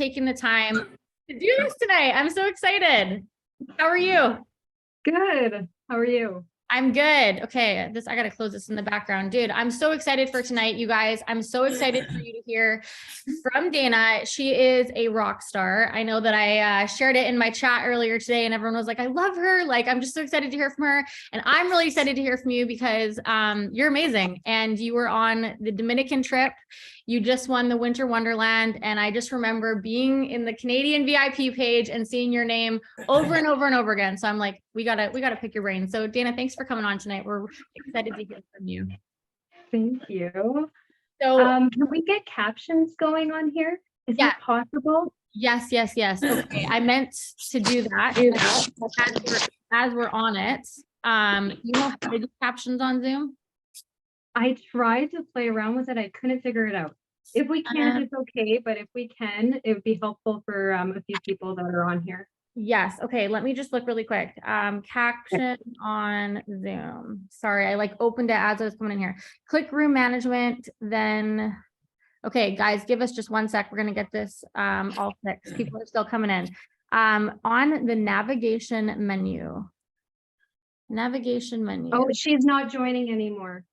taking the time to do this tonight. I'm so excited. How are you? Good. How are you? I'm good. Okay, I gotta close this in the background. Dude, I'm so excited for tonight, you guys. I'm so excited for you to hear from Dayna. She is a rock star. I know that I shared it in my chat earlier today and everyone was like, I love her. Like, I'm just so excited to hear from her. And I'm really excited to hear from you because you're amazing. And you were on the Dominican trip. You just won the Winter Wonderland. And I just remember being in the Canadian VIP page and seeing your name over and over and over again. So I'm like, we gotta pick your brain. So Dayna, thanks for coming on tonight. We're excited to hear from you. Thank you. So can we get captions going on here? Is that possible? Yes. Okay, I meant to do that as we're on it. You know how to do captions on Zoom? I tried to play around with it. I couldn't figure it out. If we can't, it's okay. But if we can, it would be helpful for a few people that are on here. Yes. Okay. Let me just look really quick. Caption on Zoom. Sorry, I like opened it as I was coming in here. Click room management. Then, okay, guys, give us just 1 sec. We're gonna get this all fixed. People are still coming in. On the navigation menu. Navigation menu. Oh, she's not joining anymore,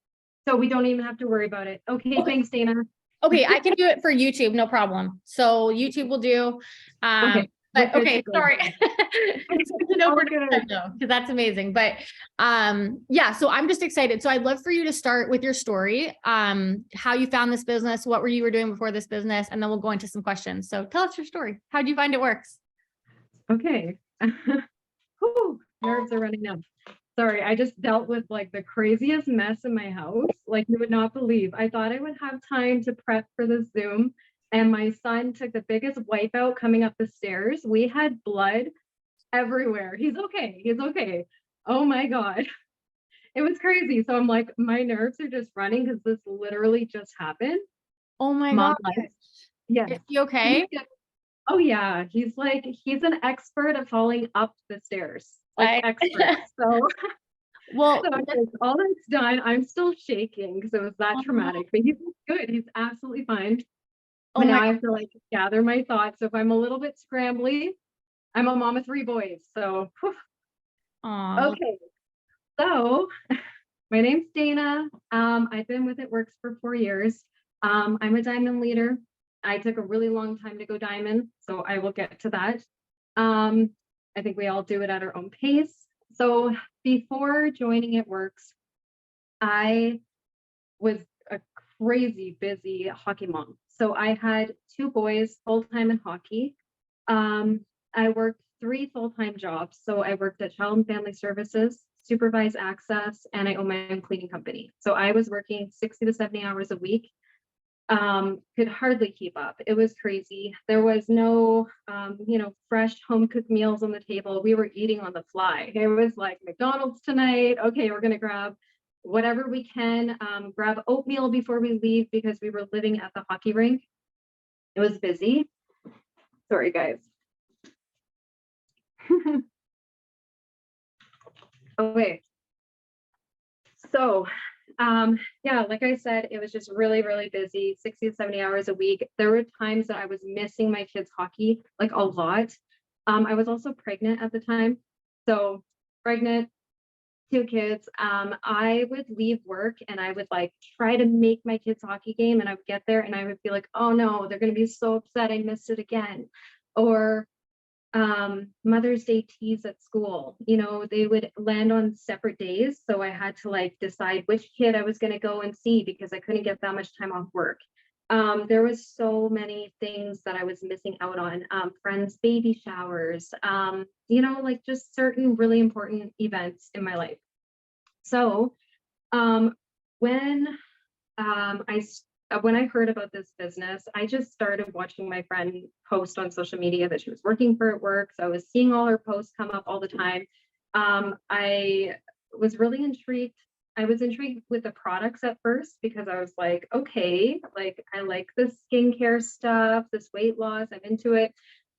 so we don't even have to worry about it. Okay. Thanks, Dayna. Okay, I can do it for YouTube, no problem. So YouTube will do. Okay. But okay, sorry. It's good to know because that's amazing. But yeah, so I'm just excited. So I'd love for you to start with your story, how you found this business, what you were doing before this business, and then we'll go into some questions. So tell us your story. How do you find it works? Okay. Whew, nerves are running up. Sorry, I just dealt with like the craziest mess in my house. Like you would not believe. I thought I would have time to prep for the Zoom. And my son took the biggest wipeout coming up the stairs. We had blood everywhere. He's okay. He's okay. Oh my God. It was crazy. So I'm like, my nerves are just running because this literally just happened. Oh my God. Yes. Is he okay? Oh yeah. He's an expert at falling up the stairs. Like expert. So well, so all that's done. I'm still shaking because it was that traumatic, but he's good. He's absolutely fine. But now I have to like gather my thoughts. So if I'm a little bit scrambly, I'm a mom of 3 boys. So okay. So my name's Dayna. I've been with It Works for 4 years. I'm a diamond leader. I took a really long time to go diamond, so I will get to that. I think we all do it at our own pace. So before joining It Works, I was a crazy busy hockey mom. So I had 2 boys full-time in hockey. I worked 3 full-time jobs. So I worked at Child and Family Services, supervised access, and I own my own cleaning company. So I was working 60 to 70 hours a week. Could hardly keep up. It was crazy. There was no, fresh home cooked meals on the table. We were eating on the fly. It was like McDonald's tonight. Okay, we're going to grab whatever we can, grab oatmeal before we leave because we were living at the hockey rink. It was busy. Sorry, guys. Okay. So, yeah, like I said, it was just really, really busy, 60 to 70 hours a week. There were times that I was missing my kids' hockey, like a lot. I was also pregnant at the time. So pregnant, 2 kids. I would leave work and I would like try to make my kids' hockey game and I would get there and I would be like, oh no, they're going to be so upset I missed it again. Or Mother's Day teas at school, they would land on separate days. So I had to like decide which kid I was going to go and see because I couldn't get that much time off work. There was so many things that I was missing out on, friends' baby showers, like just certain really important events in my life. So when I heard about this business, I just started watching my friend post on social media that she was working for It Works. I was seeing all her posts come up all the time. I was really intrigued. I was intrigued with the products at first because I was like, okay, like I like this skincare stuff, this weight loss, I'm into it.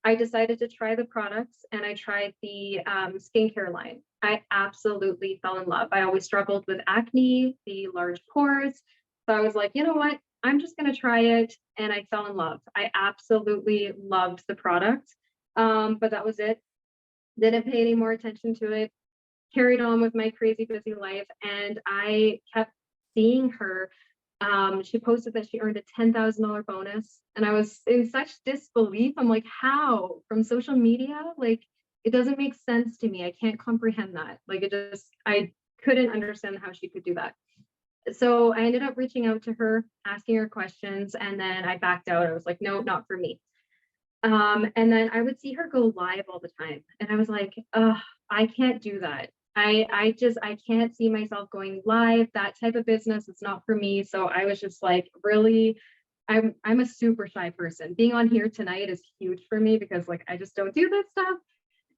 I decided to try the products and I tried the skincare line. I absolutely fell in love. I always struggled with acne, the large pores. So I was like, you know what? I'm just going to try it. And I fell in love. I absolutely loved the product. But that was it. Didn't pay any more attention to it. Carried on with my crazy busy life. And I kept seeing her. She posted that she earned a $10,000 bonus. And I was in such disbelief. I'm like, how? From social media? Like, it doesn't make sense to me. I can't comprehend that. Like, I couldn't understand how she could do that. So I ended up reaching out to her, asking her questions, and then I backed out. I was like, no, not for me. And then I would see her go live all the time. And I was like, I can't do that. I can't see myself going live. That type of business is not for me. So I was just like, really, I'm a super shy person. Being on here tonight is huge for me because like I just don't do that stuff.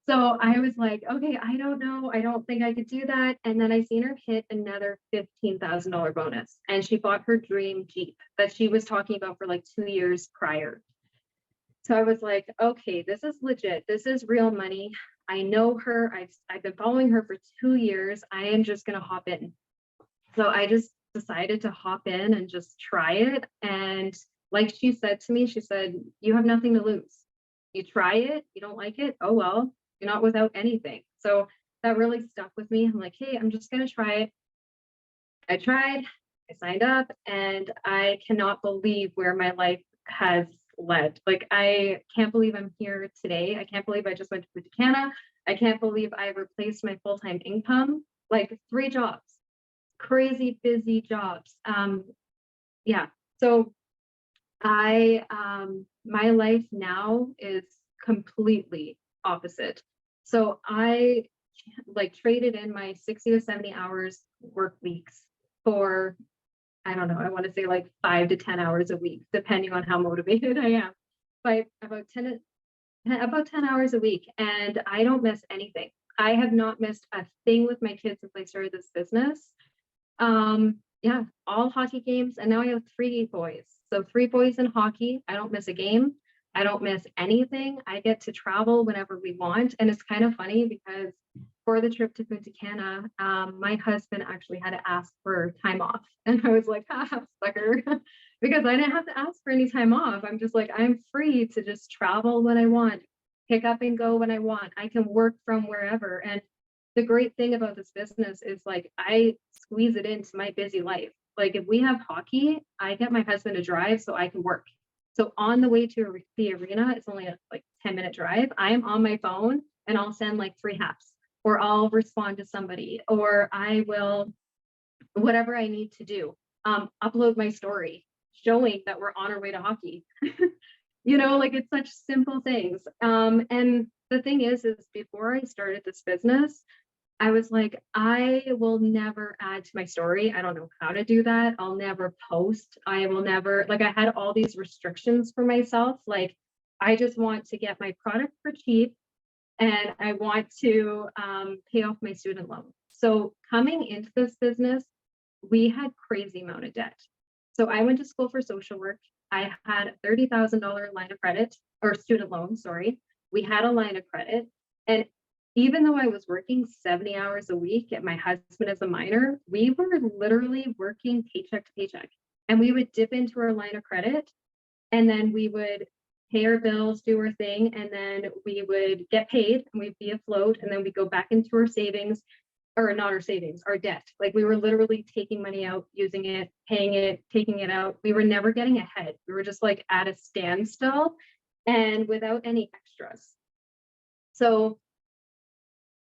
So I was like, okay, I don't know. I don't think I could do that. And then I seen her hit another $15,000 bonus. And she bought her dream Jeep that she was talking about for like 2 years prior. So I was like, okay, this is legit. This is real money. I know her. I've been following her for 2 years. I am just gonna hop in. So I just decided to hop in and just try it. And like she said to me, she said, you have nothing to lose. You try it, you don't like it. Oh well, you're not without anything. So that really stuck with me. I'm like, hey, I'm just gonna try it. I tried, I signed up, and I cannot believe where my life has led. Like, I can't believe I'm here today. I can't believe I just went to Punta Cana. I can't believe I replaced my full-time income, like 3 jobs, crazy busy jobs. Yeah. So my life now is completely opposite. So I like traded in my 60 to 70 hours work weeks for, I don't know, I want to say like 5 to 10 hours a week, depending on how motivated I am. But about 10 hours a week. And I don't miss anything. I have not missed a thing with my kids since I started this business. Yeah, all hockey games. And now I have 3 boys. So 3 boys in hockey. I don't miss a game. I don't miss anything. I get to travel whenever we want. And it's kind of funny because for the trip to Punta Cana, my husband actually had to ask for time off. And I was like, ah, sucker, because I didn't have to ask for any time off. I'm just like, I'm free to just travel when I want, pick up and go when I want. I can work from wherever. And the great thing about this business is like I squeeze it into my busy life. Like if we have hockey, I get my husband to drive so I can work. So on the way to the arena, it's only a like 10-minute drive. I am on my phone and I'll send like 3 haps, or I'll respond to somebody, or I will whatever I need to do. Upload my story showing that we're on our way to hockey. Like it's such simple things. And the thing is before I started this business, I was like, I will never add to my story. I don't know how to do that. I'll never post. I will never, like, I had all these restrictions for myself. Like, I just want to get my product for cheap and I want to pay off my student loan. So coming into this business, we had crazy amount of debt. So I went to school for social work. I had a $30,000 line of credit or student loan, sorry. We had a line of credit. And even though I was working 70 hours a week and my husband is a minor, we were literally working paycheck to paycheck. And we would dip into our line of credit and then we would pay our bills, do our thing, and then we would get paid and we'd be afloat. And then we go back into our savings, or not our savings, our debt. Like we were literally taking money out, using it, paying it, taking it out. We were never getting ahead. We were just like at a standstill and without any extras. So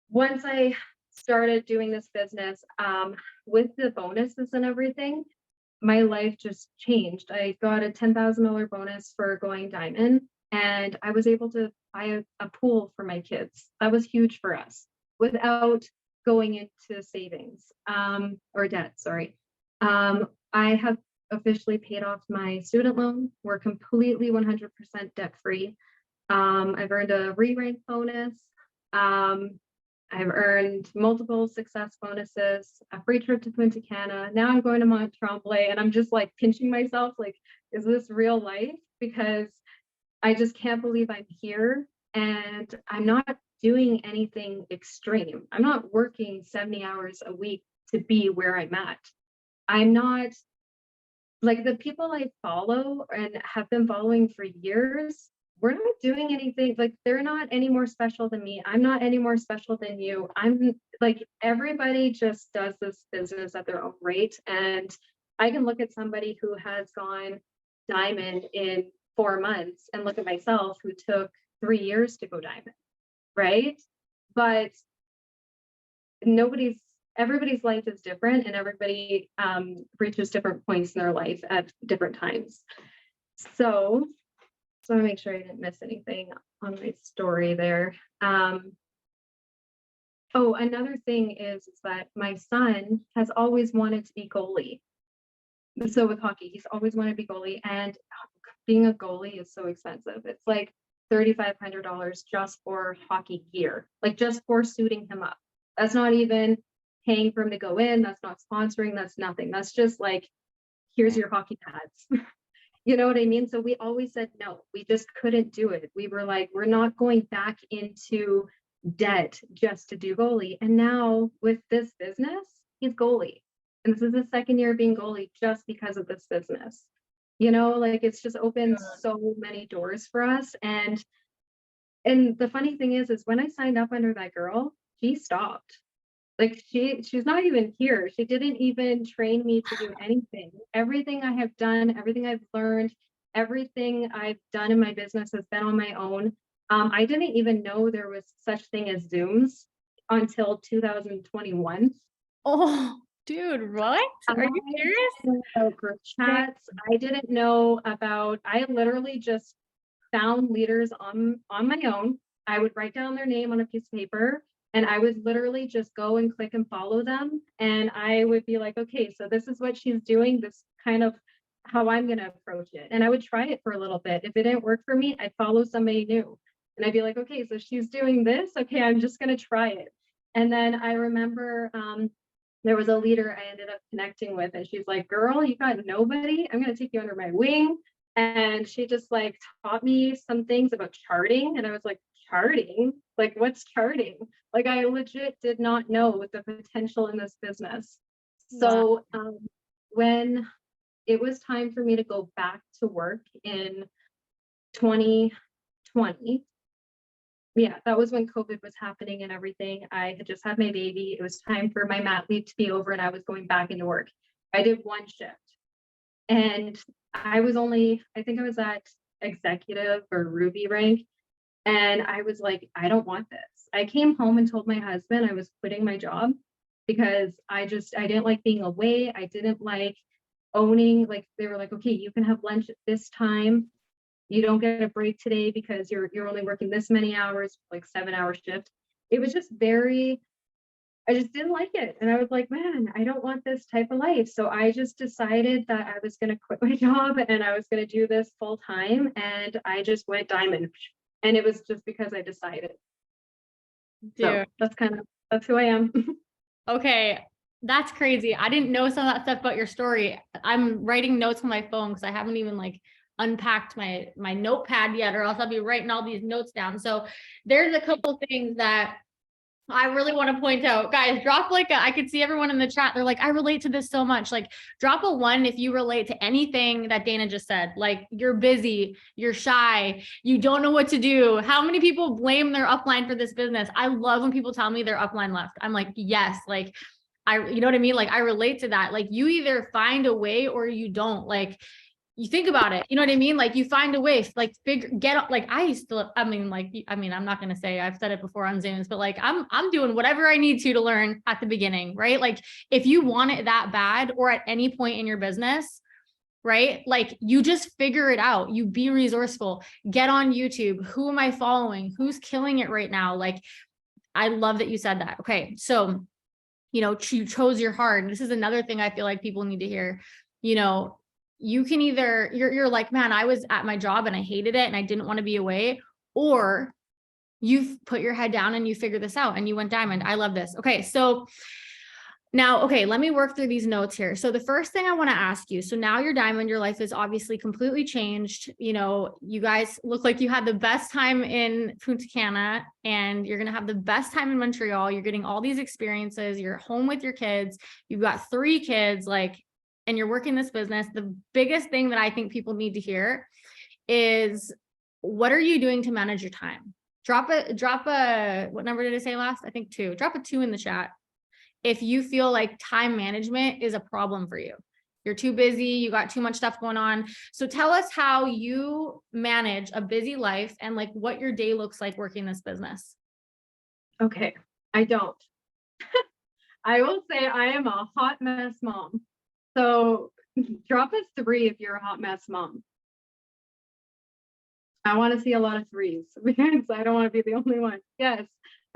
once I started doing this business, with the bonuses and everything, my life just changed. I got a $10,000 bonus for going diamond, and I was able to buy a pool for my kids. That was huge for us without going into savings or debt, sorry. I have officially paid off my student loan. We're completely 100% debt free. I've earned a re-rank bonus. I've earned multiple success bonuses, a free trip to Punta Cana. Now I'm going to Mont Tremblay and I'm just like pinching myself, like, is this real life? Because I just can't believe I'm here and I'm not doing anything extreme. I'm not working 70 hours a week to be where I'm at. I'm not like the people I follow and have been following for years, we're not doing anything, like they're not any more special than me. I'm not any more special than you. I'm like, everybody just does this business at their own rate. And I can look at somebody who has gone diamond in 4 months and look at myself who took 3 years to go diamond, right? But everybody's life is different, and everybody reaches different points in their life at different times. So I want to make sure I didn't miss anything on my story there. Oh, another thing is that my son has always wanted to be goalie. So with hockey, he's always wanted to be goalie, and being a goalie is so expensive. It's like $3,500 just for hockey gear, like just for suiting him up. That's not even paying for him to go in. That's not sponsoring. That's nothing. That's just like, here's your hockey pads. You know what I mean? So we always said no. We just couldn't do it. We were like, we're not going back into debt just to do goalie. And now with this business, he's goalie. And this is his second year of being goalie just because of this business. You know, like it's just opened so many doors for us. And the funny thing is when I signed up under that girl, she stopped. Like she's not even here. She didn't even train me to do anything. Everything I have done, everything I've learned, everything I've done in my business has been on my own. I didn't even know there was such thing as Zooms until 2021. Oh, dude, what? Are you serious? Group chats. I didn't know about, I literally just found leaders on my own. I would write down their name on a piece of paper, and I would literally just go and click and follow them. And I would be like, okay, so this is what she's doing. This kind of how I'm going to approach it. And I would try it for a little bit. If it didn't work for me, I'd follow somebody new. And I'd be like, okay, so she's doing this. Okay, I'm just going to try it. And then I remember there was a leader I ended up connecting with, and she's like, girl, you got nobody. I'm going to take you under my wing. And she just like taught me some things about charting. And I was like, charting? Like, what's charting? Like, I legit did not know the potential in this business. So when it was time for me to go back to work in 2020, yeah, that was when COVID was happening and everything. I had just had my baby. It was time for my mat leave to be over, and I was going back into work. I did one shift, and I think I was at executive or Ruby rank. And I was like, I don't want this. I came home and told my husband I was quitting my job because I didn't like being away. I didn't like owning, like they were like, okay, you can have lunch at this time. You don't get a break today because you're only working this many hours, like 7-hour shift. It was just I just didn't like it. And I was like, man, I don't want this type of life. So I just decided that I was going to quit my job and I was going to do this full time. And I just went diamond. And it was just because I decided. Dude. So that's who I am. Okay. That's crazy. I didn't know some of that stuff about your story. I'm writing notes on my phone because I haven't even like unpacked my notepad yet, or else I'll be writing all these notes down. So there's a couple things that I really want to point out. Guys, drop I could see everyone in the chat. They're like, I relate to this so much. Like, drop a 1 if you relate to anything that Dayna just said. Like, you're busy, you're shy, you don't know what to do. How many people blame their upline for this business? I love when people tell me their upline left. I'm like, yes, like, you know what I mean? Like, I relate to that. Like, you either find a way or you don't. Like, you think about it, you know what I mean? Like, you find a way, like I'm not going to say, I've said it before on Zooms, but like, I'm doing whatever I need to learn at the beginning, right? Like, if you want it that bad, or at any point in your business, right? Like, you just figure it out. You be resourceful, get on YouTube. Who am I following? Who's killing it right now? Like, I love that you said that. Okay. So, you chose your heart. This is another thing I feel like people need to hear. You can either, you're like, man, I was at my job and I hated it and I didn't want to be away, or you've put your head down and you figure this out and you went diamond. I love this. Okay. So now, let me work through these notes here. So the first thing I want to ask you, so now you're diamond, your life is obviously completely changed. You guys look like you had the best time in Punta Cana, and you're going to have the best time in Montreal. You're getting all these experiences. You're home with your kids. You've got 3 kids. Like, and you're working this business, the biggest thing that I think people need to hear is, what are you doing to manage your time? Drop a, what number did I say last? I think 2. Drop a 2 in the chat if you feel like time management is a problem for you. You're too busy, you got too much stuff going on. So tell us how you manage a busy life and like what your day looks like working this business. Okay, I don't. I will say I am a hot mess mom. So drop a 3 if you're a hot mess mom. I want to see a lot of 3s because I don't want to be the only one. Yes.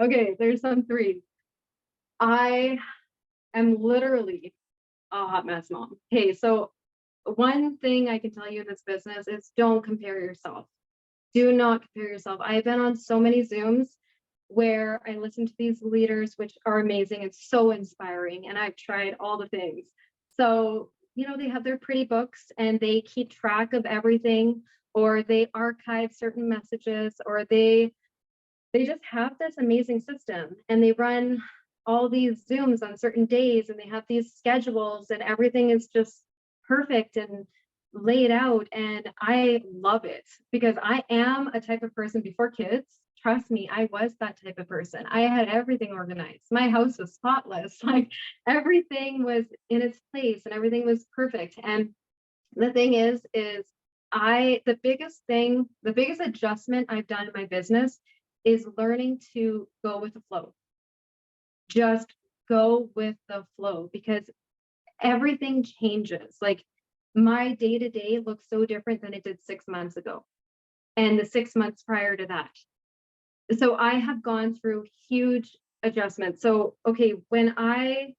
Okay, there's some 3s. I am literally a hot mess mom. Okay, so one thing I can tell you in this business is don't compare yourself. Do not compare yourself. I've been on so many Zooms where I listen to these leaders, which are amazing and so inspiring, and I've tried all the things. So, you know, they have their pretty books and they keep track of everything, or they archive certain messages, or they just have this amazing system, and they run all these Zooms on certain days, and they have these schedules, and everything is just perfect and laid out. And I love it because I am a type of person before kids. Trust me, I was that type of person. I had everything organized. My house was spotless. Like everything was in its place and everything was perfect. And the thing is the biggest adjustment I've done in my business is learning to go with the flow. Just go with the flow, because everything changes. Like my day to day looks so different than it did 6 months ago and the 6 months prior to that. So I have gone through huge adjustments. So, okay, when I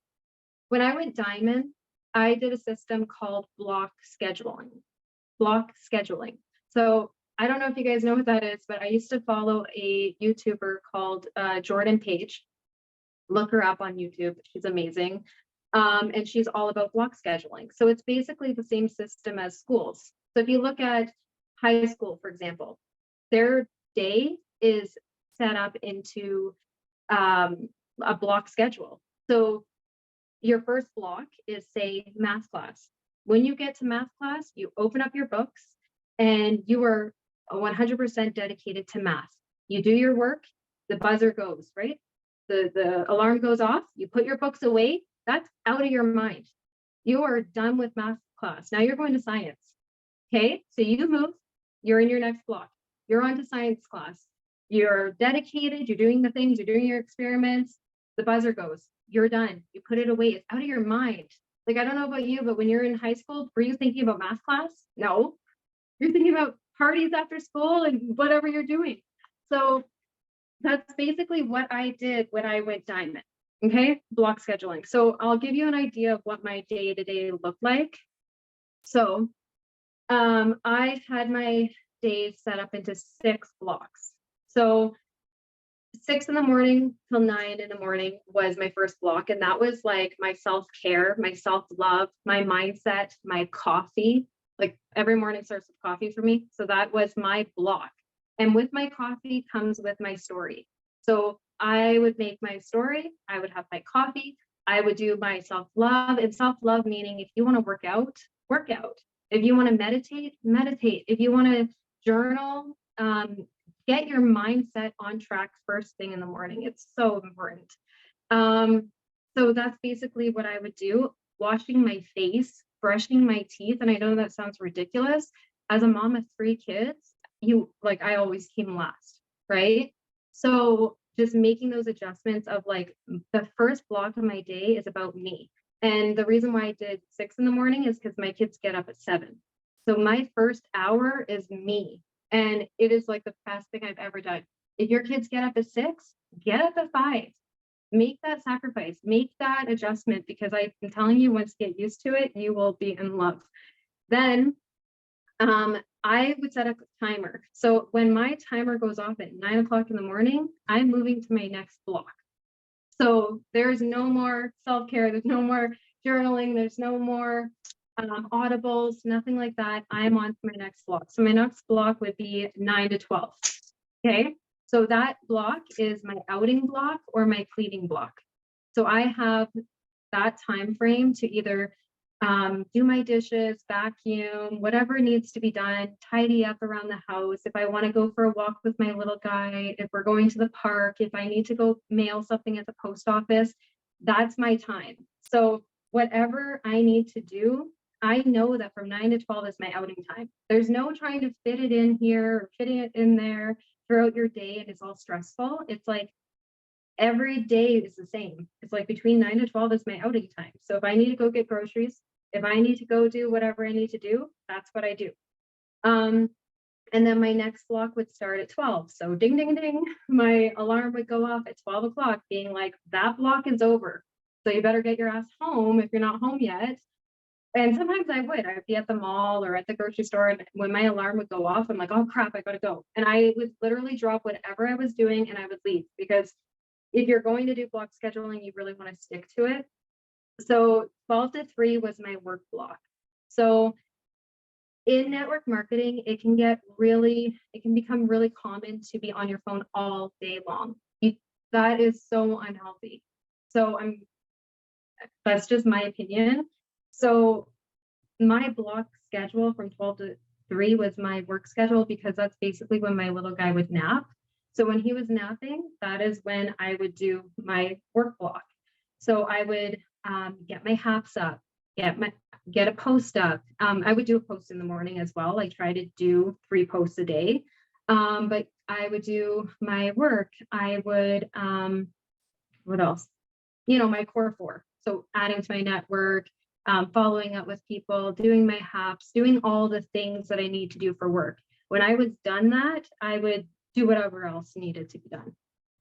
went diamond, I did a system called block scheduling. So I don't know if you guys know what that is, but I used to follow a YouTuber called Jordan Page. Look her up on YouTube. She's amazing. And she's all about block scheduling. So it's basically the same system as schools. So if you look at high school, for example, their day is set up into a block schedule. So your first block is, say, math class. When you get to math class, you open up your books and you are 100% dedicated to math. You do your work, the buzzer goes, right? The alarm goes off, you put your books away, that's out of your mind. You are done with math class. Now you're going to science. Okay, so you move, you're in your next block. You're on to science class. You're dedicated, you're doing the things, you're doing your experiments, the buzzer goes, you're done. You put it away, it's out of your mind. Like, I don't know about you, but when you're in high school, were you thinking about math class? No. You're thinking about parties after school and whatever you're doing. So that's basically what I did when I went diamond. Okay, block scheduling. So I'll give you an idea of what my day-to-day looked like. So I had my days set up into 6 blocks. So 6 in the morning till 9 in the morning was my first block. And that was like my self-care, my self-love, my mindset, my coffee. Like every morning starts with coffee for me. So that was my block. And with my coffee comes with my story. So I would make my story, I would have my coffee, I would do my self-love. And self-love meaning if you want to work out, work out. If you want to meditate, meditate. If you want to journal, get your mindset on track first thing in the morning. It's so important. So that's basically what I would do. Washing my face, brushing my teeth. And I know that sounds ridiculous. As a mom of 3 kids, I always came last, right? So just making those adjustments of like the first block of my day is about me. And the reason why I did 6 in the morning is because my kids get up at 7. So my first hour is me. And it is like the best thing I've ever done. If your kids get up at 6, get up at 5. Make that sacrifice, make that adjustment, because I'm telling you, once you get used to it, you will be in love. Then I would set up a timer. So when my timer goes off at 9 o'clock in the morning, I'm moving to my next block. So there's no more self-care, there's no more journaling, there's no more audibles, nothing like that. I'm on to my next block. So my next block would be 9 to 12. Okay. So that block is my outing block or my cleaning block. So I have that time frame to either do my dishes, vacuum, whatever needs to be done, tidy up around the house. If I want to go for a walk with my little guy, if we're going to the park, if I need to go mail something at the post office, that's my time. So whatever I need to do, I know that from 9 to 12 is my outing time. There's no trying to fit it in here or fitting it in there throughout your day, and it's all stressful. It's like every day is the same. It's like between 9 to 12 is my outing time. So if I need to go get groceries, if I need to go do whatever I need to do, that's what I do. And then my next block would start at 12. So ding, ding, ding, my alarm would go off at 12 o'clock, being like, that block is over. So you better get your ass home if you're not home yet. And sometimes I'd be at the mall or at the grocery store. And when my alarm would go off, I'm like, oh crap, I gotta go. And I would literally drop whatever I was doing and I would leave, because if you're going to do block scheduling, you really want to stick to it. So 12 to 3 was my work block. So in network marketing, it can become really common to be on your phone all day long. That is so unhealthy. So that's just my opinion. So my block schedule from 12 to 3 was my work schedule, because that's basically when my little guy would nap. So when he was napping, that is when I would do my work block. So I would get my haps up, get a post up. I would do a post in the morning as well. I try to do 3 posts a day. But I would do my work. I would, what else? My core 4. So adding to my network, following up with people, doing my haps, doing all the things that I need to do for work. When I was done that, I would do whatever else needed to be done.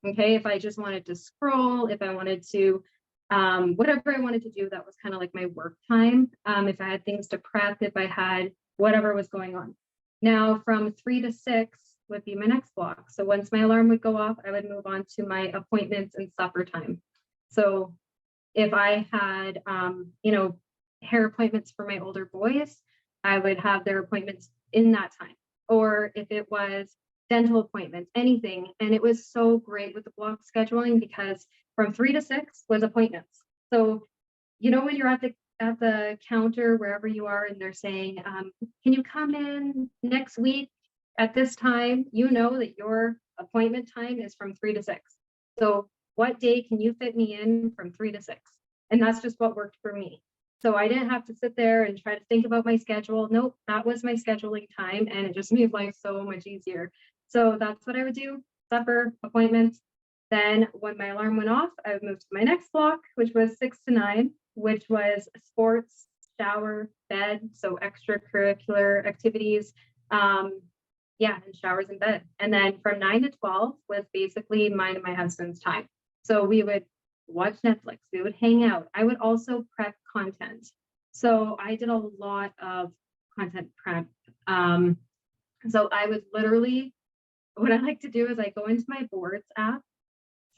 Okay, if I just wanted to scroll, if I wanted to, whatever I wanted to do, that was kind of like my work time. If I had things to prep, if I had whatever was going on. Now from 3 to 6 would be my next block. So once my alarm would go off, I would move on to my appointments and supper time. So if I had, hair appointments for my older boys, I would have their appointments in that time. Or if it was dental appointments, anything. And it was so great with the block scheduling, because from 3 to 6 was appointments. So, when you're at the counter, wherever you are, and they're saying, can you come in next week at this time? That your appointment time is from 3 to 6. So what day can you fit me in from 3 to 6? And that's just what worked for me. So I didn't have to sit there and try to think about my schedule. Nope, that was my scheduling time, and it just made life so much easier. So that's what I would do: supper, appointments. Then when my alarm went off, I would move to my next block, which was 6 to 9, which was sports, shower, bed. So extracurricular activities, and showers and bed. And then from 9 to 12 was basically mine and my husband's time. So we would watch Netflix, we would hang out. I would also prep content. So I did a lot of content prep. So I was literally, what I like to do is I go into my boards app.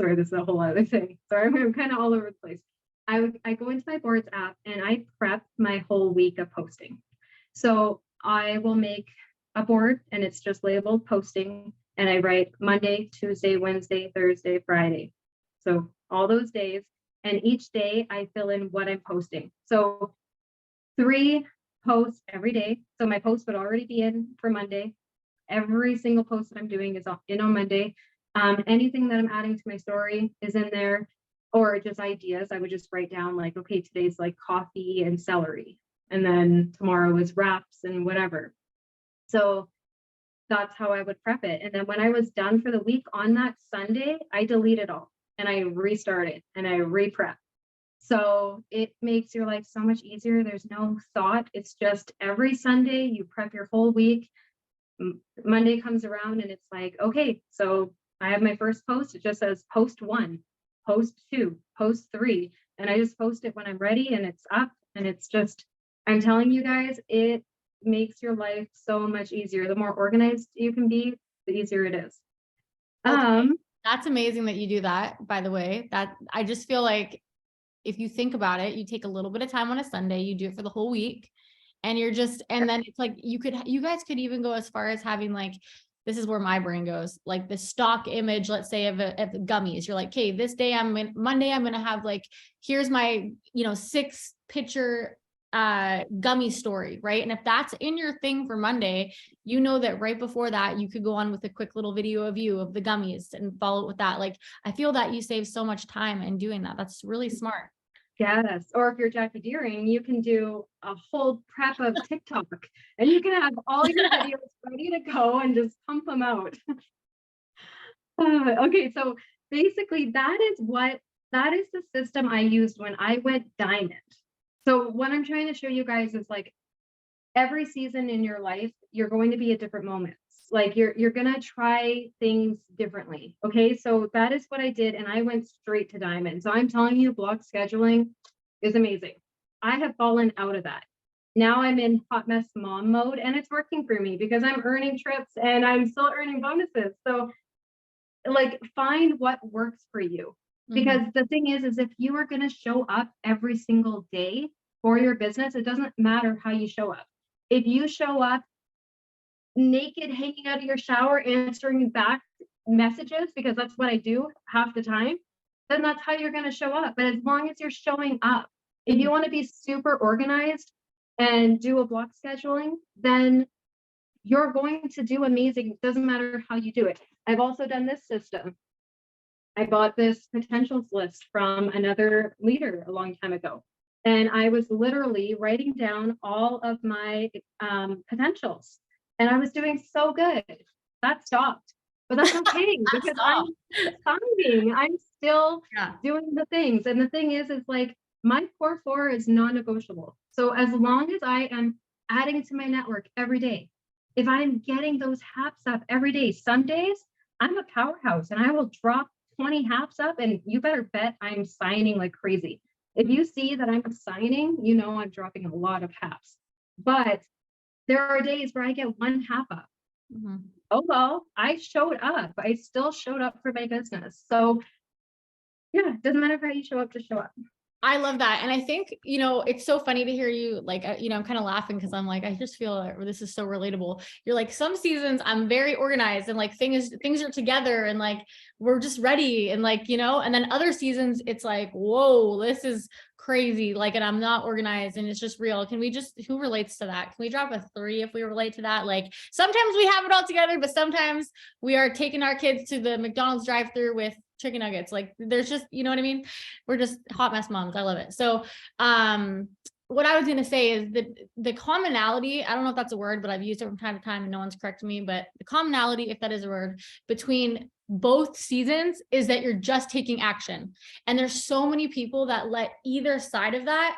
Sorry, this is a whole other thing. Sorry, I'm kind of all over the place. I go into my boards app and I prep my whole week of posting. So I will make a board and it's just labeled posting, and I write Monday, Tuesday, Wednesday, Thursday, Friday. So all those days, and each day I fill in what I'm posting. So 3 posts every day. So my post would already be in for Monday. Every single post that I'm doing is in on Monday. Anything that I'm adding to my story is in there, or just ideas. I would just write down like, okay, today's like coffee and celery, and then tomorrow is wraps and whatever. So that's how I would prep it. And then when I was done for the week on that Sunday, I delete it all and I restarted and I re-prep. So it makes your life so much easier. There's no thought. It's just every Sunday you prep your whole week. Monday comes around and it's like, okay, so I have my first post. It just says post 1, post 2, post 3. And I just post it when I'm ready and it's up. And it's just, I'm telling you guys, it makes your life so much easier. The more organized you can be, the easier it is. Okay. That's amazing that you do that, by the way. That I just feel like if you think about it, you take a little bit of time on a Sunday, you do it for the whole week, and and then it's like you guys could even go as far as having like, this is where my brain goes, like the stock image, let's say of gummies. You're like, okay, this day Monday, I'm going to have like, here's my, 6 picture gummy story, right? And if that's in your thing for Monday, you know that right before that, you could go on with a quick little video of you of the gummies and follow it with that. Like, I feel that you save so much time in doing that. That's really smart. Yes. Or if you're Jackie Deering, you can do a whole prep of TikTok and you can have all your videos ready to go and just pump them out. Okay, so basically that is the system I used when I went diamond. So what I'm trying to show you guys is like every season in your life, you're going to be at different moments. Like you're gonna try things differently. Okay, so that is what I did, and I went straight to diamond. So I'm telling you, block scheduling is amazing. I have fallen out of that. Now I'm in hot mess mom mode, and it's working for me because I'm earning trips and I'm still earning bonuses. So like find what works for you. Because the thing is if you are going to show up every single day for your business, it doesn't matter how you show up. If you show up naked, hanging out of your shower, answering back messages, because that's what I do half the time, then that's how you're going to show up. But as long as you're showing up, if you want to be super organized and do a block scheduling, then you're going to do amazing. It doesn't matter how you do it. I've also done this system. I bought this potentials list from another leader a long time ago. And I was literally writing down all of my potentials. And I was doing so good. That stopped. But that's okay because I'm finding, I'm still doing the things. And the thing is like my core 4 is non-negotiable. So as long as I am adding to my network every day, if I'm getting those haps up every day, some days I'm a powerhouse and I will drop 20 haps up and you better bet I'm signing like crazy. If you see that I'm signing, you know I'm dropping a lot of haps. But there are days where I get 1 half up. Oh, well, I showed up. I still showed up for my business. So yeah, it doesn't matter how you show up, just show up. I love that. And I think, you know, it's so funny to hear you like, you know, I'm kind of laughing because I'm like, I just feel like this is so relatable. You're like, some seasons I'm very organized and like things are together and like, we're just ready. And like, you know, and then other seasons it's like, whoa, this is crazy. Like, and I'm not organized and it's just real. Can we just, who relates to that? Can we drop a 3 if we relate to that? Like sometimes we have it all together, but sometimes we are taking our kids to the McDonald's drive-thru with chicken nuggets. Like there's just, you know what I mean? We're just hot mess moms. I love it. So, what I was going to say is that the commonality, I don't know if that's a word, but I've used it from time to time and no one's corrected me, but the commonality, if that is a word, between both seasons is that you're just taking action. And there's so many people that let either side of that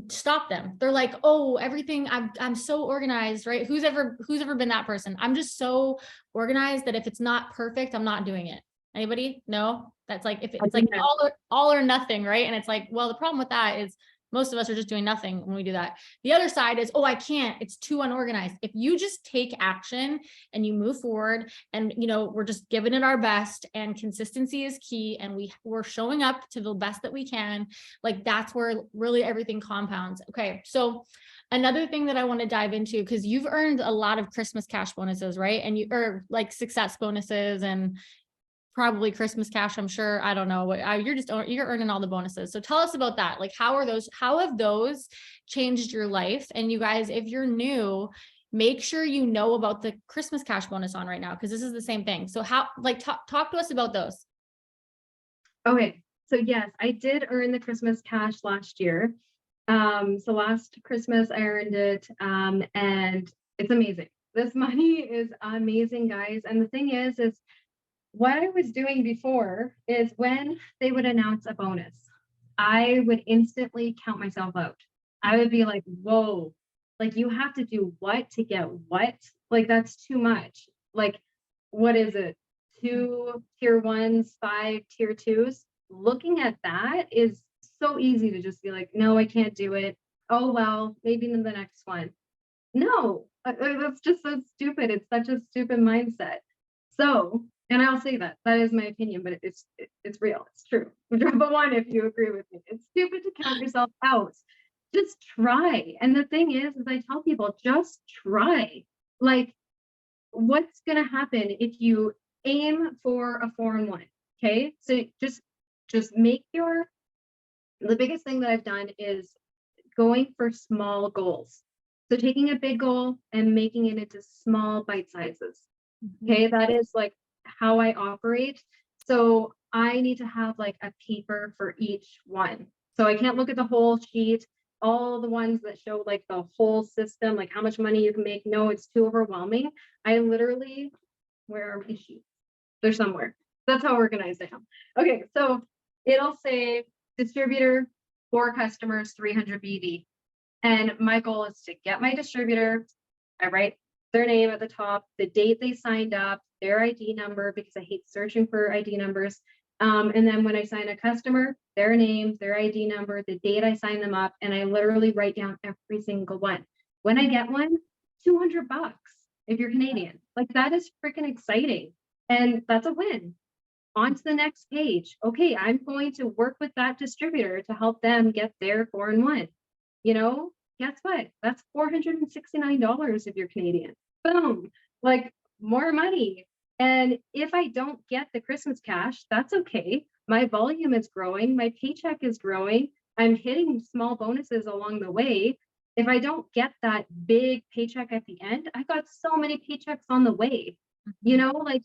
stop them. They're like, oh, everything, I'm so organized, right? Who's ever been that person? I'm just so organized that if it's not perfect, I'm not doing it. Anybody? No, that's like, if it's like all or nothing, right? And it's like, well, the problem with that is most of us are just doing nothing when we do that. The other side is, oh, I can't, it's too unorganized. If you just take action and you move forward and, you know, we're just giving it our best and consistency is key. And we're showing up to the best that we can, like that's where really everything compounds. Okay. So another thing that I want to dive into, because you've earned a lot of Christmas cash bonuses, right? And or like success bonuses and probably Christmas cash, I'm sure. I don't know. You're earning all the bonuses. So tell us about that. Like, how have those changed your life? And you guys, if you're new, make sure you know about the Christmas cash bonus on right now, because this is the same thing. So how, like, talk to us about those. Okay. So yes, I did earn the Christmas cash last year. So last Christmas I earned it, and it's amazing. This money is amazing, guys. And the thing is what I was doing before is when they would announce a bonus, I would instantly count myself out. I would be like, whoa, like you have to do what to get what? Like that's too much. Like, what is it? 2 tier 1s, 5 tier 2s. Looking at that is so easy to just be like, no, I can't do it. Oh, well, maybe in the next one. No, that's just so stupid. It's such a stupid mindset. So, and I'll say that is my opinion, but it's real. It's true. Drop a 1 if you agree with me. It's stupid to count yourself out. Just try. And the thing is I tell people, just try. Like, what's going to happen if you aim for a 4 and 1? Okay. So just make the biggest thing that I've done is going for small goals. So taking a big goal and making it into small bite sizes. Okay, that is like how I operate. So I need to have like a paper for each one. So I can't look at the whole sheet, all the ones that show like the whole system, like how much money you can make. No, it's too overwhelming. I literally, where are my sheets? They're somewhere. That's how organized I am. Okay, so it'll say distributor, 4 customers, 300 BD. And my goal is to get my distributor. I write their name at the top, the date they signed up, their ID number, because I hate searching for ID numbers. And then when I sign a customer, their name, their ID number, the date I sign them up, and I literally write down every single one. When I get one, $200 if you're Canadian. Like that is freaking exciting. And that's a win. On to the next page. Okay, I'm going to work with that distributor to help them get their 4-in-1. You know, guess what? That's $469 if you're Canadian. Boom, like more money. And if I don't get the Christmas cash, that's okay. My volume is growing, my paycheck is growing. I'm hitting small bonuses along the way. If I don't get that big paycheck at the end, I got so many paychecks on the way, you know, like,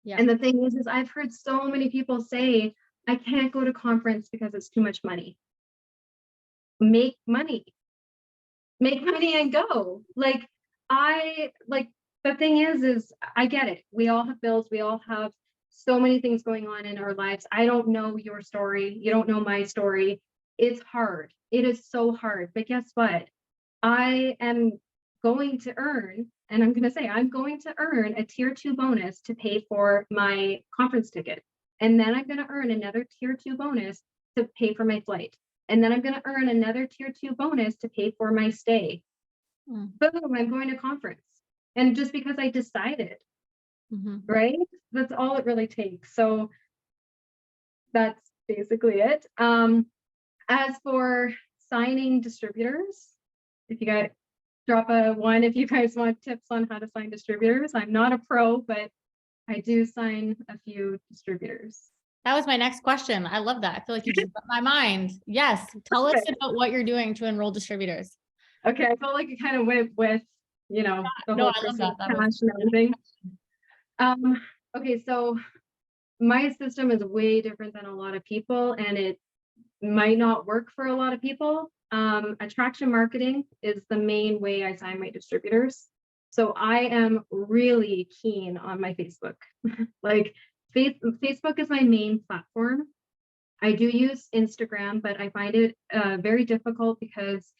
Yeah. and the thing is I've heard so many people say, I can't go to conference because it's too much money. Make money and go. Like the thing is I get it. We all have bills. We all have so many things going on in our lives. I don't know your story. You don't know my story. It's hard. It is so hard. But guess what? I am going to earn, and I'm going to say, I'm going to earn a tier 2 bonus to pay for my conference ticket. And then I'm going to earn another tier 2 bonus to pay for my flight. And then I'm going to earn another tier 2 bonus to pay for my stay. Boom, I'm going to conference. And just because I decided, right? That's all it really takes. So that's basically it. As for signing distributors, if you guys drop a 1, if you guys want tips on how to sign distributors. I'm not a pro, but I do sign a few distributors. That was my next question. I love that. I feel like you just read my mind. Yes. Tell us about what you're doing to enroll distributors. Okay. I felt like it kind of went with, you know, the whole Christmas cash and everything. Okay. So my system is way different than a lot of people, and it might not work for a lot of people. Attraction marketing is the main way I sign my distributors. So I am really keen on my Facebook. Like Facebook is my main platform. I do use Instagram, but I find it very difficult because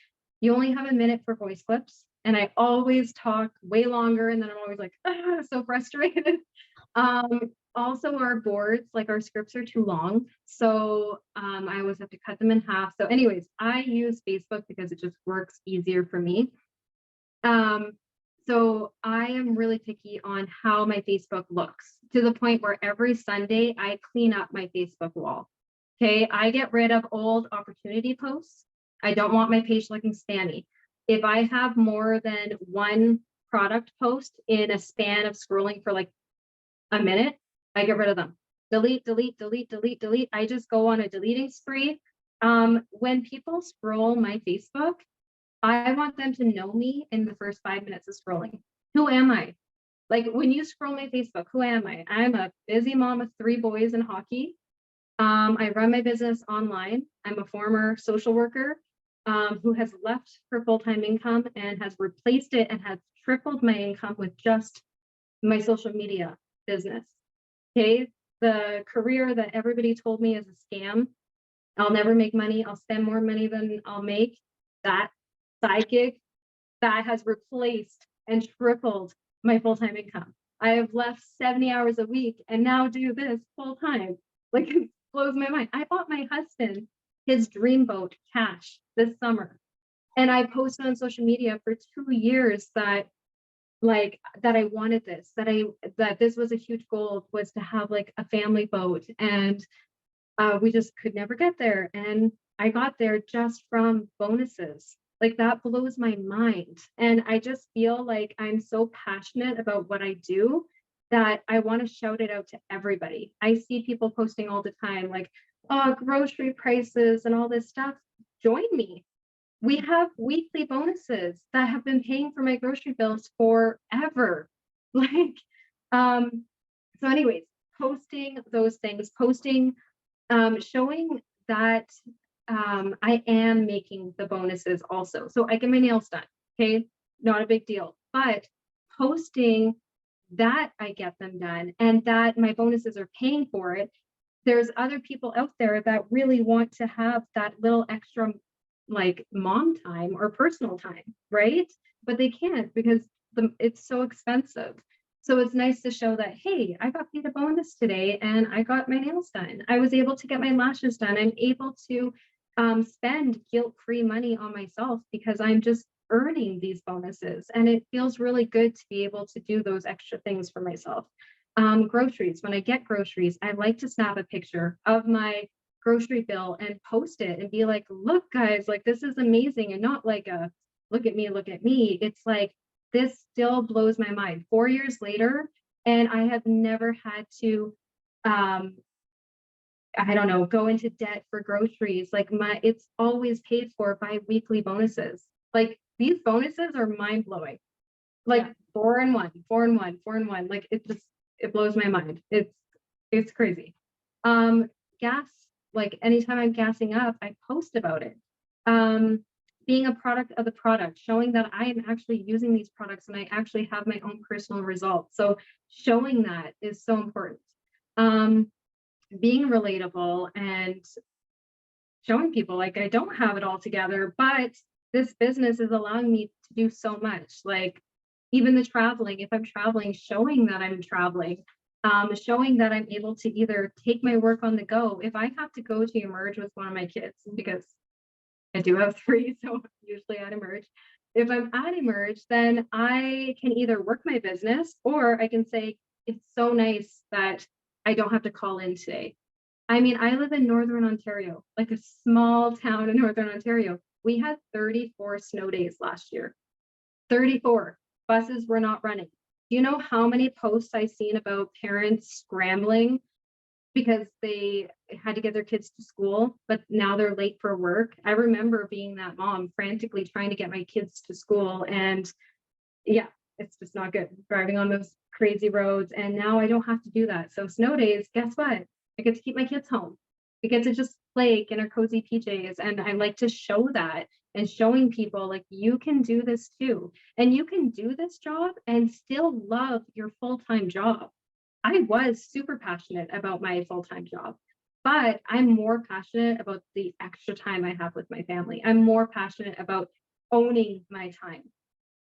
you only have a minute for voice clips, and I always talk way longer, and then I'm always like, so frustrated. Also, our boards, like our scripts are too long, so I always have to cut them in half. So anyways, I use Facebook because it just works easier for me. So I am really picky on how my Facebook looks, to the point where every Sunday I clean up my Facebook wall. Okay, I get rid of old opportunity posts. I don't want my page looking spammy. If I have more than one product post in a span of scrolling for like a minute, I get rid of them. Delete, delete, delete, delete, delete. I just go on a deleting spree. When people scroll my Facebook, I want them to know me in the first 5 minutes of scrolling. Who am I? Like when you scroll my Facebook, who am I? I'm a busy mom of 3 boys in hockey. I run my business online. I'm a former social worker who has left her full-time income and has replaced it and has tripled my income with just my social media business. Okay, the career that everybody told me is a scam. I'll never make money. I'll spend more money than I'll make. That side gig that has replaced and tripled my full-time income. I have left 70 hours a week and now do this full-time. Like it blows my mind. I bought my husband his dream boat cash this summer, and I posted on social media for 2 years that I wanted this, that this was a huge goal, was to have like a family boat, and we just could never get there. And I got there just from bonuses. Like that blows my mind. And I just feel like I'm so passionate about what I do that I want to shout it out to everybody. I see people posting all the time, like, oh, grocery prices and all this stuff. Join me. We have weekly bonuses that have been paying for my grocery bills forever. Like, so anyways, posting those things, posting, showing that I am making the bonuses also. So I get my nails done. Okay. Not a big deal. But posting that I get them done and that my bonuses are paying for it. There's other people out there that really want to have that little extra like mom time or personal time, right? But they can't because it's so expensive. So it's nice to show that, hey, I got paid a bonus today and I got my nails done. I was able to get my lashes done. I'm able to spend guilt-free money on myself because I'm just earning these bonuses. And it feels really good to be able to do those extra things for myself. Groceries, when I get groceries, I like to snap a picture of my grocery bill and post it and be like, look, guys, like this is amazing. And not like a look at me, look at me. It's like, this still blows my mind 4 years later. And I have never had to, I don't know, go into debt for groceries. Like it's always paid for by weekly bonuses. Like these bonuses are mind blowing. Like 4 and 1, 4 and 1, 4 and 1. Like it blows my mind. It's crazy. Gas, like anytime I'm gassing up, I post about it. Being a product of the product, showing that I am actually using these products and I actually have my own personal results. So showing that is so important. Being relatable and showing people like I don't have it all together, but this business is allowing me to do so much. Like even the traveling, if I'm traveling, showing that I'm traveling, showing that I'm able to either take my work on the go. If I have to go to Emerge with one of my kids, because I do have 3, so usually at Emerge. If I'm at Emerge, then I can either work my business or I can say, it's so nice that I don't have to call in today. I mean, I live in Northern Ontario, like a small town in Northern Ontario. We had 34 snow days last year. 34 buses were not running. Do you know how many posts I've seen about parents scrambling because they had to get their kids to school, but now they're late for work? I remember being that mom frantically trying to get my kids to school. And yeah, it's just not good driving on those crazy roads. And now I don't have to do that. So snow days, guess what? I get to keep my kids home. We get to just play in our cozy PJs. And I like to show that and showing people like you can do this too. And you can do this job and still love your full-time job. I was super passionate about my full-time job, but I'm more passionate about the extra time I have with my family. I'm more passionate about owning my time.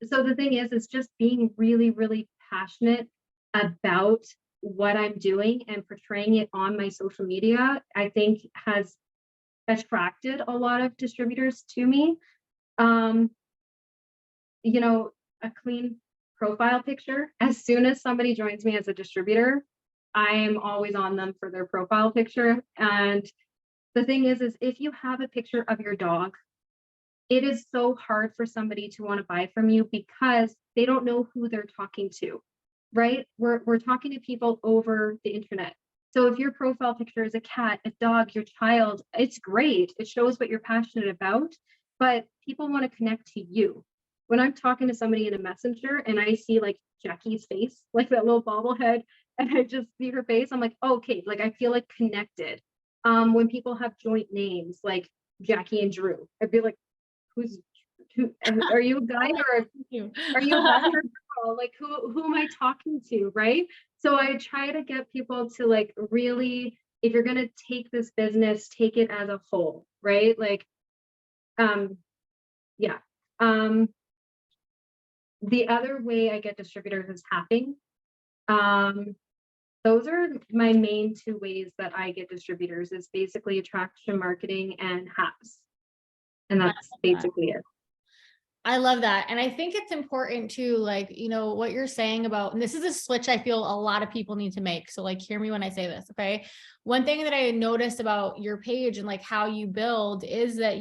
So the thing is just being really, really passionate about what I'm doing and portraying it on my social media, I think has attracted a lot of distributors to me. You know, a clean profile picture. As soon as somebody joins me as a distributor, I'm always on them for their profile picture. And the thing is if you have a picture of your dog, it is so hard for somebody to want to buy from you because they don't know who they're talking to, right? We're talking to people over the internet. So if your profile picture is a cat, a dog, your child, it's great. It shows what you're passionate about, but people want to connect to you. When I'm talking to somebody in a messenger and I see like Jackie's face, like that little bobblehead, and I just see her face, I'm like, oh, okay, like I feel like connected. When people have joint names like Jackie and Drew, I'd be like, who are you a guy or are you a guy or a girl? Like who am I talking to, right? So I try to get people to like really, if you're gonna take this business, take it as a whole, right? Like yeah. The other way I get distributors is tapping. Those are my main 2 ways that I get distributors is basically attraction marketing and hacks. And that's basically it. I love that. And I think it's important to like, you know, what you're saying about, and this is a switch I feel a lot of people need to make. So like, hear me when I say this. Okay. One thing that I noticed about your page and like how you build is that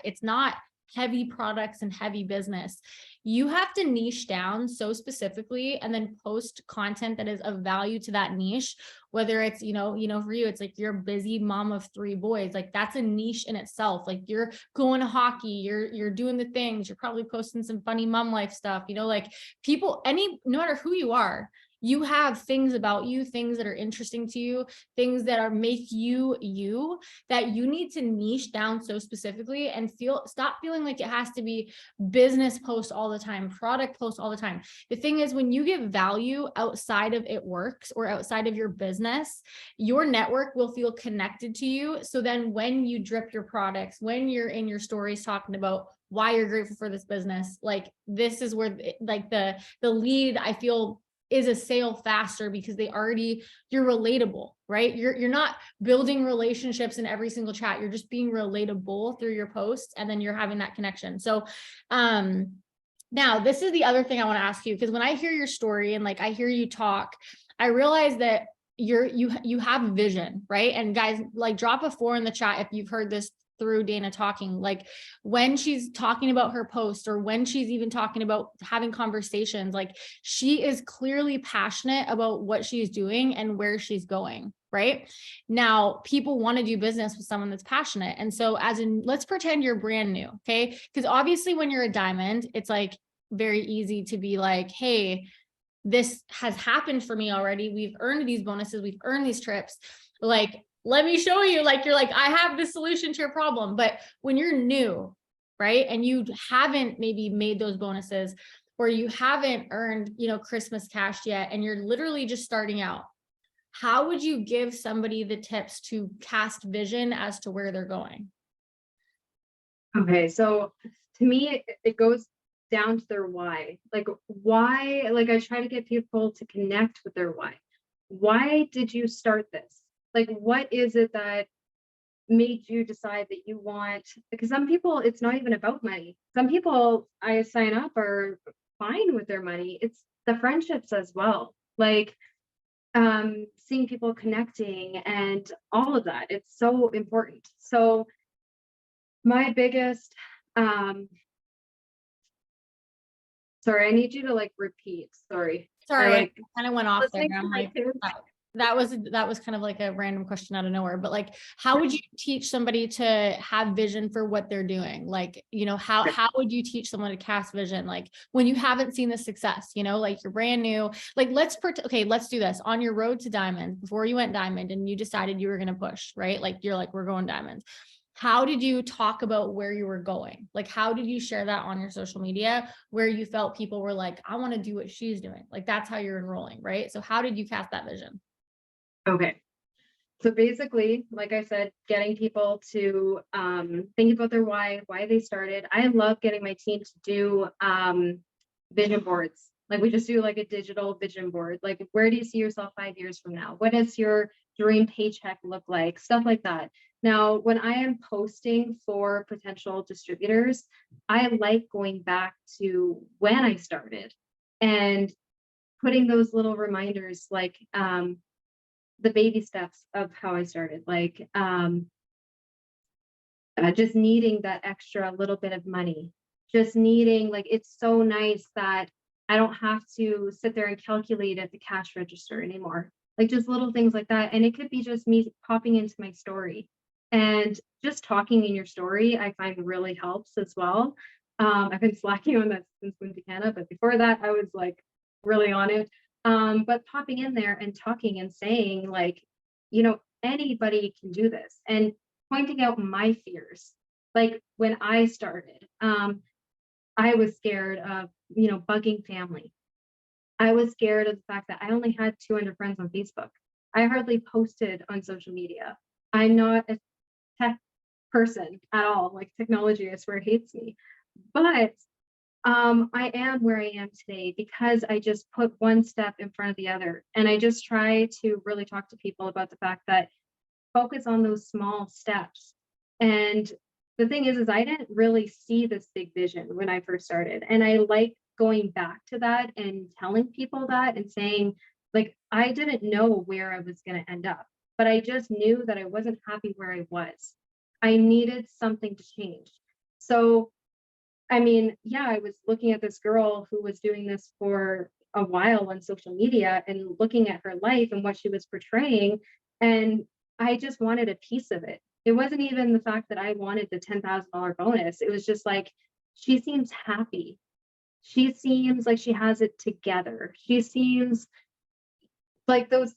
it's not heavy products and heavy business, you have to niche down so specifically and then post content that is of value to that niche. Whether it's, for you, it's like you're a busy mom of 3 boys. Like that's a niche in itself. Like you're going to hockey, you're doing the things, you're probably posting some funny mom life stuff, like people, no matter who you are, you have things about you, things that are interesting to you, things that make you, that you need to niche down so specifically and stop feeling like it has to be business posts all the time, product posts all the time. The thing is, when you give value outside of it works or outside of your business, your network will feel connected to you. So then when you drip your products, when you're in your stories talking about why you're grateful for this business, like this is where like the lead, I feel, is a sale faster because you're relatable, right? You're not building relationships in every single chat. You're just being relatable through your posts, and then you're having that connection. So, now this is the other thing I want to ask you, because when I hear your story and like I hear you talk, I realize that you have vision, right? And guys, like drop a 4 in the chat if you've heard this through Dayna talking, like when she's talking about her post or when she's even talking about having conversations, like she is clearly passionate about what she's doing and where she's going. Right now, people want to do business with someone that's passionate. And so let's pretend you're brand new. Okay. Because obviously when you're a diamond, it's like very easy to be like, hey, this has happened for me already. We've earned these bonuses. We've earned these trips. Like, let me show you, like, you're like, I have the solution to your problem. But when you're new, right, and you haven't maybe made those bonuses, or you haven't earned, Christmas cash yet, and you're literally just starting out, how would you give somebody the tips to cast vision as to where they're going? Okay, so to me, it goes down to their why. Like why, like I try to get people to connect with their why. Why did you start this? Like, what is it that made you decide that you want, because some people, it's not even about money. Some people I sign up are fine with their money. It's the friendships as well. Like, seeing people connecting and all of that. It's so important. So my biggest, sorry, I need you to like repeat. Sorry. Sorry, I kind of went off there. listening to I'm my like, kids. that was kind of like a random question out of nowhere, but like, how would you teach somebody to have vision for what they're doing? Like, how would you teach someone to cast vision? Like when you haven't seen the success, like you're brand new, like let's do this on your road to diamond, before you went diamond and you decided you were going to push, right? Like you're like, we're going diamond. How did you talk about where you were going? Like, how did you share that on your social media where you felt people were like, I want to do what she's doing? Like, that's how you're enrolling, right? So how did you cast that vision? Okay. So basically, like I said, getting people to think about their why they started. I love getting my team to do vision boards. Like we just do like a digital vision board. Like, where do you see yourself 5 years from now? What does your dream paycheck look like? Stuff like that. Now, when I am posting for potential distributors, I like going back to when I started and putting those little reminders, like the baby steps of how I started, like just needing that extra little bit of money, just needing, like, it's so nice that I don't have to sit there and calculate at the cash register anymore. Like just little things like that. And it could be just me popping into my story and just talking in your story, I find really helps as well. I've been slacking on that since moved to Canada, but before that, I was like really on it. But popping in there and talking and saying, like, anybody can do this, and pointing out my fears. Like when I started, I was scared of, bugging family. I was scared of the fact that I only had 200 friends on Facebook. I hardly posted on social media. I'm not a tech person at all. Like technology, I swear, hates me. But I am where I am today because I just put one step in front of the other. And I just try to really talk to people about the fact that focus on those small steps. And the thing is I didn't really see this big vision when I first started. And I like going back to that and telling people that and saying, like, I didn't know where I was going to end up, but I just knew that I wasn't happy where I was. I needed something to change. So I mean, yeah, I was looking at this girl who was doing this for a while on social media and looking at her life and what she was portraying. And I just wanted a piece of it. It wasn't even the fact that I wanted the $10,000 bonus. It was just like, she seems happy. She seems like she has it together. She seems like those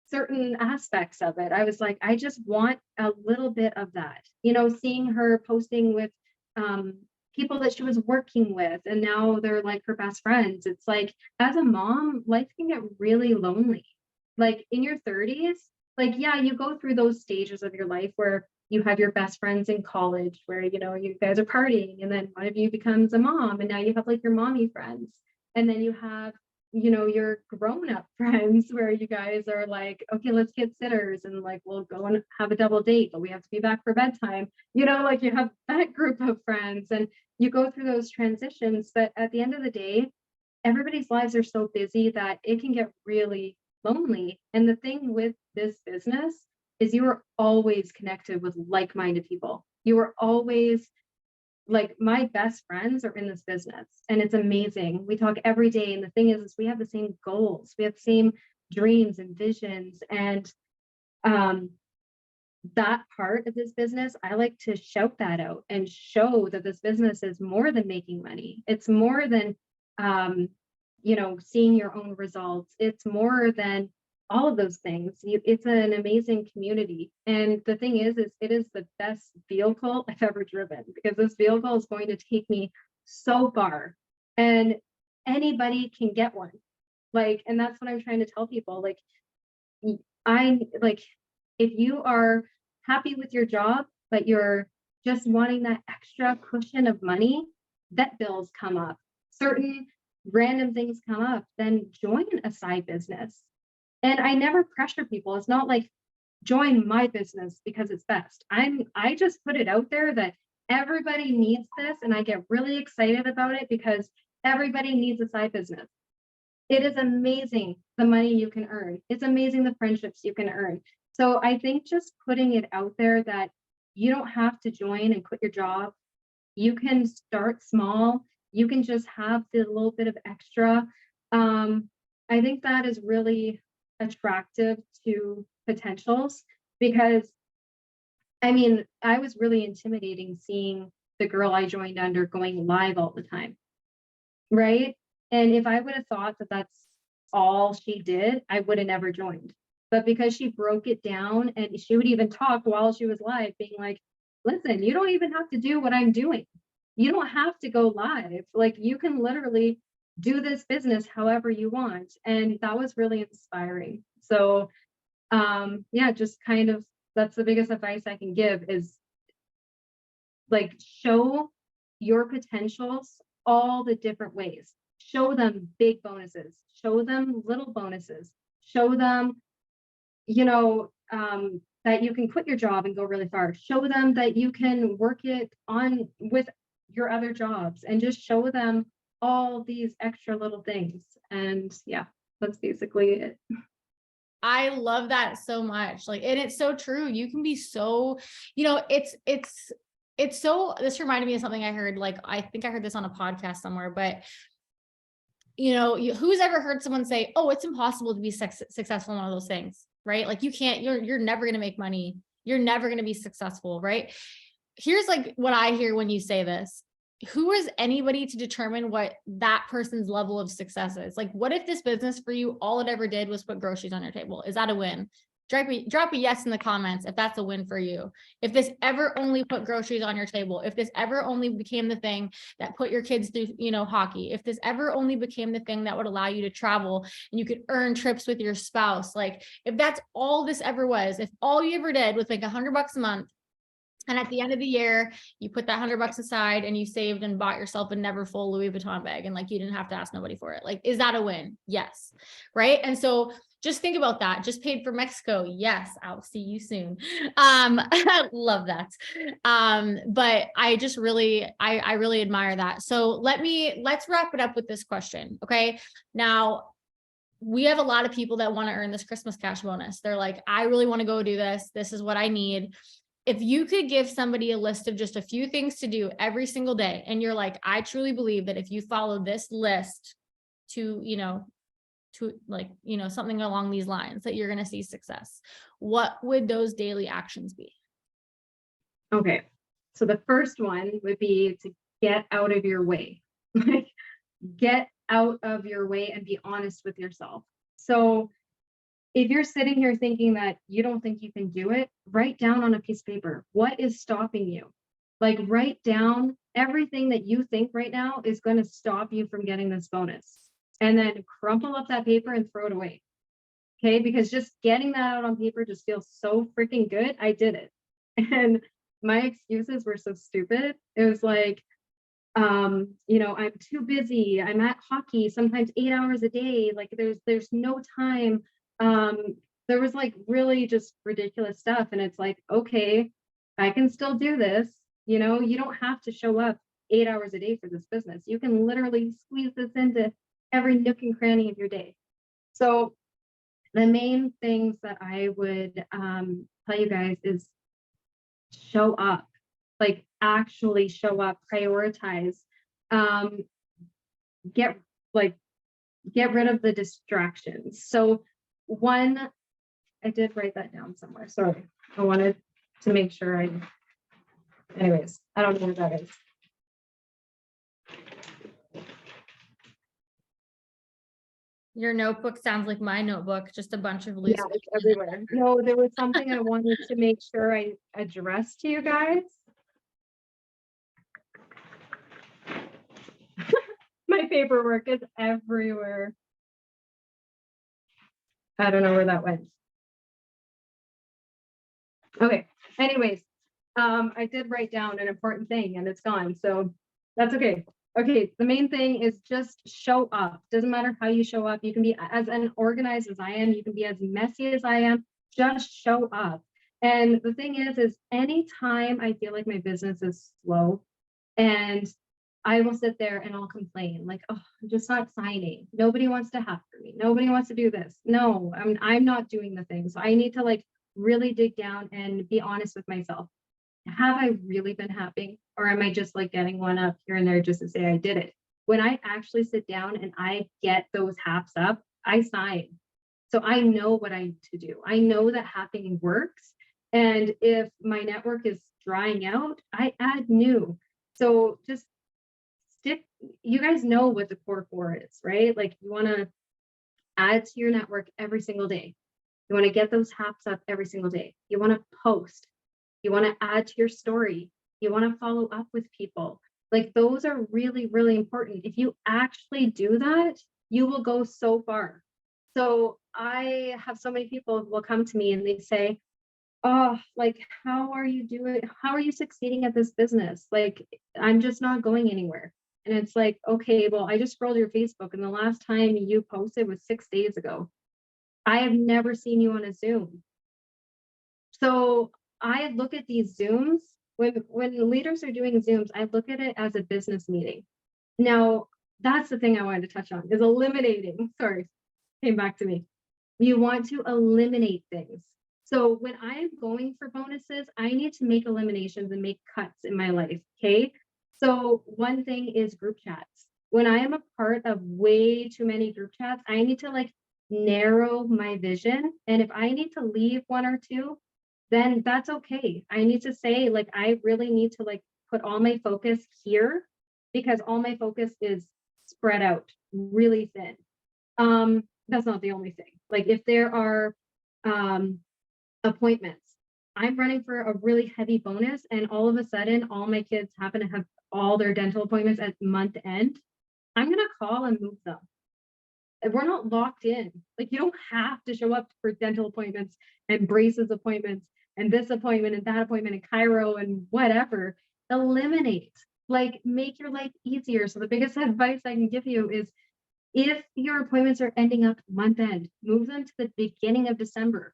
certain aspects of it. I was like, I just want a little bit of that. You know, seeing her posting with um, people that she was working with, and now they're like her best friends. It's like, as a mom, life can get really lonely. Like in your 30s, like, yeah, you go through those stages of your life where you have your best friends in college, where, you know, you guys are partying, and then one of you becomes a mom, and now you have like your mommy friends. And then you have, you know, your grown-up friends where you guys are like, okay, let's get sitters, and like we'll go and have a double date, but we have to be back for bedtime. You know, like you have that group of friends and you go through those transitions. But at the end of the day, everybody's lives are so busy that it can get really lonely. And the thing with this business is you are always connected with like-minded people. You are always like, my best friends are in this business and it's amazing. We talk every day. And the thing is we have the same goals. We have the same dreams and visions. And um, that part of this business, I like to shout that out and show that this business is more than making money. It's more than, you know, seeing your own results. It's more than all of those things. It's an amazing community. And the thing is it is the best vehicle I've ever driven, because this vehicle is going to take me so far and anybody can get one. Like, and that's what I'm trying to tell people. Like, I like, if you are happy with your job, but you're just wanting that extra cushion of money, vet bills come up, certain random things come up, then join a side business. And I never pressure people. It's not like join my business because it's best. I just put it out there that everybody needs this, and I get really excited about it because everybody needs a side business. It is amazing the money you can earn. It's amazing the friendships you can earn. So I think just putting it out there that you don't have to join and quit your job. You can start small. You can just have the little bit of extra. I think that is really attractive to potentials, because I mean, I was really intimidating seeing the girl I joined under going live all the time, right? And if I would have thought that that's all she did, I would have never joined. But because she broke it down and she would even talk while she was live, being like, listen, you don't even have to do what I'm doing. You don't have to go live. Like, you can literally do this business however you want. And that was really inspiring. So yeah, just kind of, that's the biggest advice I can give is like, show your potentials all the different ways. Show them big bonuses, show them little bonuses, show them, you know, that you can quit your job and go really far. Show them that you can work it on with your other jobs, and just show them all these extra little things. And yeah, that's basically it. I love that so much. Like, and it's so true. You can be so, you know, it's so, this reminded me of something I heard, like, I think I heard this on a podcast somewhere, but you know, who's ever heard someone say, oh, it's impossible to be successful in one of those things, right? Like, you can't, you're never going to make money. You're never going to be successful, right? Here's like what I hear when you say this. Who is anybody to determine what that person's level of success is? Like, what if this business for you, all it ever did was put groceries on your table? Is that a win? Drop a yes in the comments if that's a win for you. If this ever only put groceries on your table, if this ever only became the thing that put your kids through, you know, hockey, if this ever only became the thing that would allow you to travel and you could earn trips with your spouse, like, if that's all this ever was, if all you ever did was like $100 a month, and at the end of the year, you put that $100 aside and you saved and bought yourself a never full Louis Vuitton bag, and like, you didn't have to ask nobody for it. Like, is that a win? Yes. Right. And so just think about that. Just paid for Mexico. Yes. I'll see you soon. I love that. But I just really, I really admire that. So let's wrap it up with this question. Okay. Now, we have a lot of people that want to earn this Christmas cash bonus. They're like, I really want to go do this. This is what I need. if you could give somebody a list of just a few things to do every single day, and you're like, I truly believe that if you follow this list to, something along these lines, that you're going to see success, what would those daily actions be? Okay. So the first one would be to get out of your way. Like, get out of your way and be honest with yourself. So if you're sitting here thinking that you don't think you can do it, write down on a piece of paper, what is stopping you? Like, write down everything that you think right now is going to stop you from getting this bonus. And then crumple up that paper and throw it away. Okay. Because just getting that out on paper just feels so freaking good. I did it. And my excuses were so stupid. It was like, I'm too busy. I'm at hockey sometimes 8 hours a day. Like, there's no time. There was like really just ridiculous stuff. And it's like, okay, I can still do this. You don't have to show up 8 hours a day for this business. You can literally squeeze this into every nook and cranny of your day. So the main things that I would tell you guys is show up, like actually show up, prioritize, get rid of the distractions. So one, I did write that down somewhere. Sorry. I wanted to make sure anyways, I don't know what that is. Your notebook sounds like my notebook, just a bunch of loose. Yeah, it's everywhere. No, there was something I wanted to make sure I addressed to you guys. My paperwork is everywhere. I don't know where that went. Okay. Anyways, I did write down an important thing and it's gone. So that's okay. Okay. The main thing is just show up. Doesn't matter how you show up. You can be as unorganized as I am. You can be as messy as I am. Just show up. And the thing is anytime I feel like my business is slow, and I will sit there and I'll complain like, oh, I'm just not signing. Nobody wants to have for me. Nobody wants to do this. No, I'm not doing the thing. So I need to like really dig down and be honest with myself. Have I really been happy? Or am I just like getting one up here and there just to say I did it? When I actually sit down and I get those haps up, I sign. So I know what I need to do. I know that happening works. And if my network is drying out, I add new. So just you guys know what the core 4 is, right? Like, you want to add to your network every single day. You want to get those haps up every single day. You want to post. You want to add to your story. You want to follow up with people. Like, those are really, really important. If you actually do that, you will go so far. So I have so many people will come to me and they say, oh, like, how are you doing? How are you succeeding at this business? Like, I'm just not going anywhere. And it's like, okay, well, I just scrolled your Facebook and the last time you posted was 6 days ago. I have never seen you on a Zoom. So I look at these Zooms, when leaders are doing Zooms, I look at it as a business meeting. Now, that's the thing I wanted to touch on, is eliminating, sorry, came back to me. You want to eliminate things. So when I'm going for bonuses, I need to make eliminations and make cuts in my life, okay? So one thing is group chats. When I am a part of way too many group chats, I need to like narrow my vision. And if I need to leave 1 or 2, then that's okay. I need to say, like, I really need to like put all my focus here, because all my focus is spread out really thin. That's not the only thing. Like, if there are appointments, I'm running for a really heavy bonus, and all of a sudden all my kids happen to have all their dental appointments at month end, I'm gonna call and move them. And we're not locked in. Like, you don't have to show up for dental appointments and braces appointments and this appointment and that appointment and chiro and whatever. Eliminate, like, make your life easier. So the biggest advice I can give you is, if your appointments are ending up month end, move them to the beginning of December.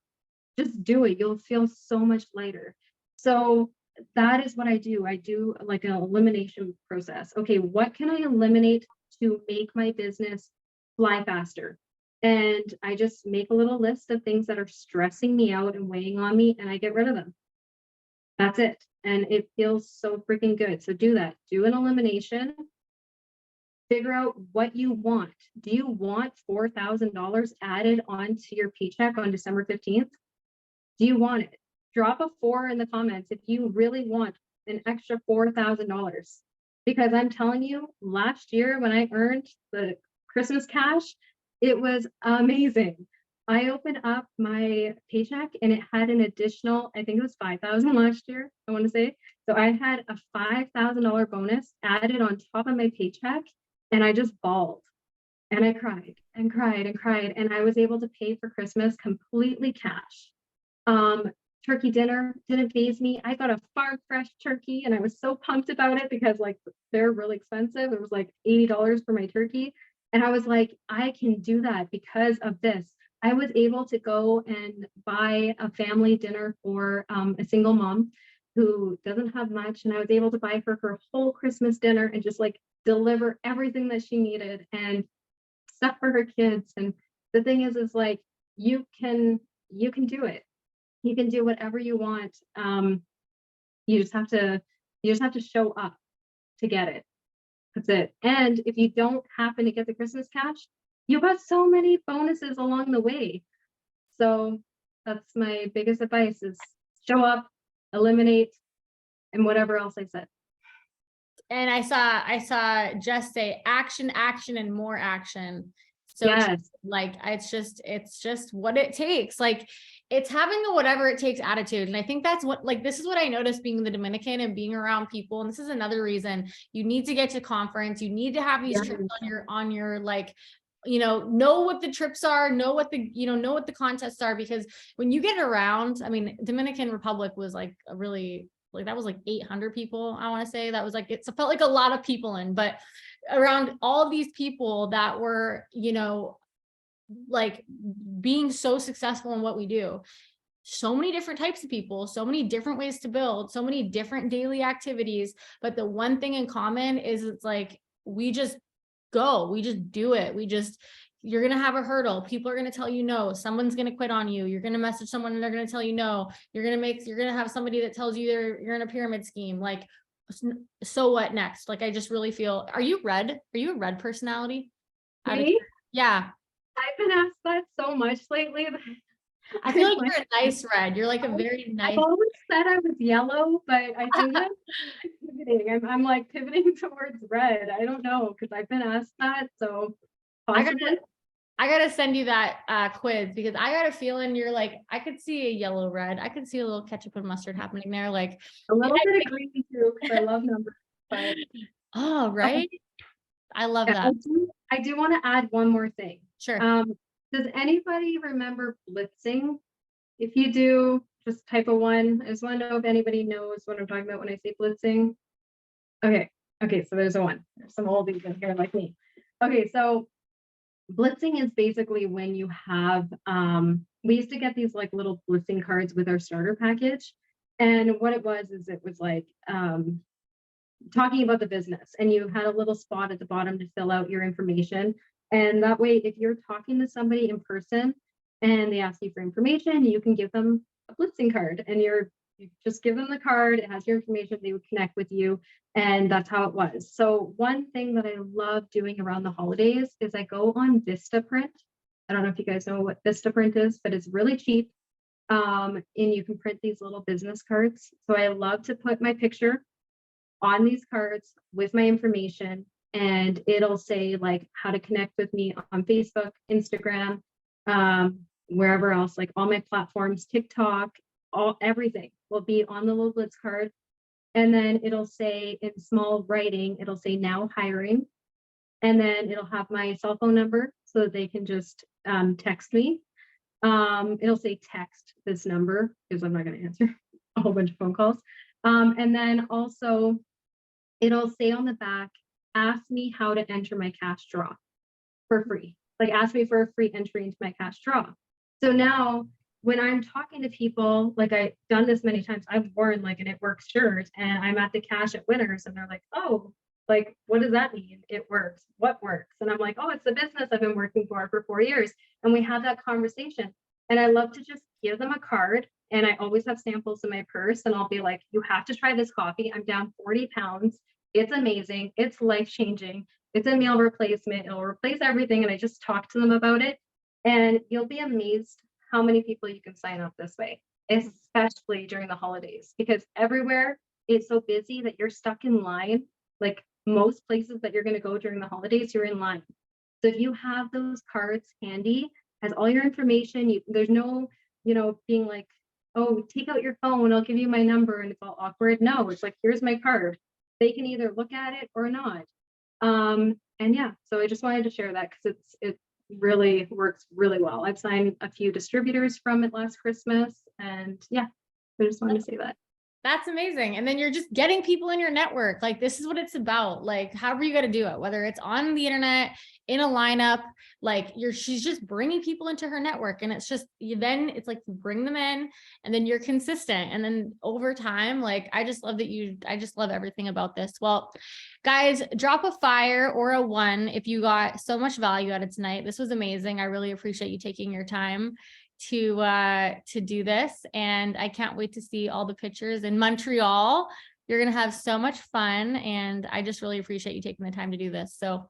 Just do it. You'll feel so much lighter. So that is what I do. I do like an elimination process. Okay, what can I eliminate to make my business fly faster? And I just make a little list of things that are stressing me out and weighing on me, and I get rid of them. That's it. And it feels so freaking good. So do that. Do an elimination. Figure out what you want. Do you want $4,000 added onto your paycheck on December 15th? Do you want it? Drop a 4 in the comments if you really want an extra $4,000. Because I'm telling you, last year when I earned the Christmas cash, it was amazing. I opened up my paycheck and it had an additional, I think it was 5,000 last year, I want to say. So I had a $5,000 bonus added on top of my paycheck, and I just bawled. And I cried and cried and cried. And I was able to pay for Christmas completely cash. Turkey dinner didn't faze me. I got a farm fresh turkey and I was so pumped about it because like they're really expensive. It was like $80 for my turkey. And I was like, I can do that because of this. I was able to go and buy a family dinner for a single mom who doesn't have much. And I was able to buy her whole Christmas dinner and just like deliver everything that she needed and stuff for her kids. And the thing is like, you can do it. You can do whatever you want. You just have to show up to get it. That's it. And if you don't happen to get the Christmas cash, you got so many bonuses along the way. So that's my biggest advice is show up, eliminate, and whatever else I said. And I saw Jess say action, action, and more action. So yes. it's just what it takes. Like it's having the whatever it takes attitude. And I think that's what, like, this is what I noticed being the Dominican and being around people. And this is another reason you need to get to conference. You need to have these trips on your like, know what the trips are, know what the contests are, because when you get around, I mean, Dominican Republic was like a really, like that was like 800 people. I want to say that was like, it felt like a lot of people but around all these people that were, like being so successful in what we do, so many different types of people, so many different ways to build, so many different daily activities. But the one thing in common is it's like, we just go, we just do it. You're going to have a hurdle. People are going to tell you no. Someone's going to quit on you. You're going to message someone and they're going to tell you no. You're going to have somebody that tells you you're in a pyramid scheme. Like, so what next? Like, I just really feel, are you a red personality? Yeah. I've been asked that so much lately. I feel like you're a nice red. You're like a very nice. I've always said I was yellow, but I think I'm pivoting. I'm like pivoting towards red. I don't know, because I've been asked that. So possibly. I gotta send you that quiz, because I got a feeling you're like, I could see a yellow red. I could see a little ketchup and mustard happening there. Like a little bit of green too, because I love numbers. But oh, right. I love that. I do want to add one more thing. Sure. Does anybody remember blitzing? If you do, just type a 1. I just want to know if anybody knows what I'm talking about when I say blitzing. Okay, so there's a 1. There's some oldies in here like me. Okay, so blitzing is basically when you have, we used to get these like little blitzing cards with our starter package. And what it was like talking about the business, and you had a little spot at the bottom to fill out your information. And that way, if you're talking to somebody in person and they ask you for information, you can give them a blitzing card, and you just give them the card. It has your information. They would connect with you. And that's how it was. So one thing that I love doing around the holidays is I go on Vistaprint. I don't know if you guys know what Vistaprint is, but it's really cheap. And you can print these little business cards. So I love to put my picture on these cards with my information, and it'll say like how to connect with me on Facebook, Instagram, wherever else, like all my platforms, TikTok, everything will be on the little blitz card. And then it'll say in small writing, it'll say now hiring. And then it'll have my cell phone number so that they can just text me. It'll say text this number, because I'm not going to answer a whole bunch of phone calls. And then also it'll say on the back, ask me how to enter my cash draw for free. Like ask me for a free entry into my cash draw. So now when I'm talking to people, like I've done this many times, I've worn like an It Works shirt and I'm at the cash at Winners and they're like, oh, like, what does that mean? It works. What works? And I'm like, oh, it's the business I've been working for 4 years. And we have that conversation. And I love to just give them a card And I always have samples in my purse, and I'll be like, you have to try this coffee. I'm down 40 pounds. It's amazing. It's life-changing. It's a meal replacement. It'll replace everything. And I just talk to them about it. And you'll be amazed how many people you can sign up this way, especially during the holidays, because everywhere is so busy that you're stuck in line. Like most places that you're going to go during the holidays, you're in line. So if you have those cards handy, has all your information, there's no, being like, oh, take out your phone, I'll give you my number, and it's all awkward. No, it's like, here's my card. They can either look at it or not. And yeah, so I just wanted to share that because it really works really well. I've signed a few distributors from it last Christmas, and yeah, I just wanted to say that. That's amazing. And then you're just getting people in your network. Like, this is what it's about. Like, however you got to do it, whether it's on the internet, in a lineup, like she's just bringing people into her network. And it's just, then it's like, you bring them in and then you're consistent. And then over time, like, I just love everything about this. Well, guys, drop a fire or a 1 if you got so much value out of tonight. This was amazing. I really appreciate you taking your time to do this, and I can't wait to see all the pictures in Montreal. You're gonna have so much fun, and I just really appreciate you taking the time to do this. So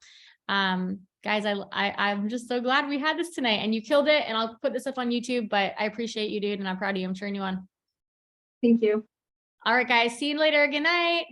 guys, I'm just so glad we had this tonight, and you killed it, and I'll put this up on YouTube, but I appreciate you, dude, and I'm proud of you. I'm cheering you on. Thank you. All right, guys, see you later. Good night.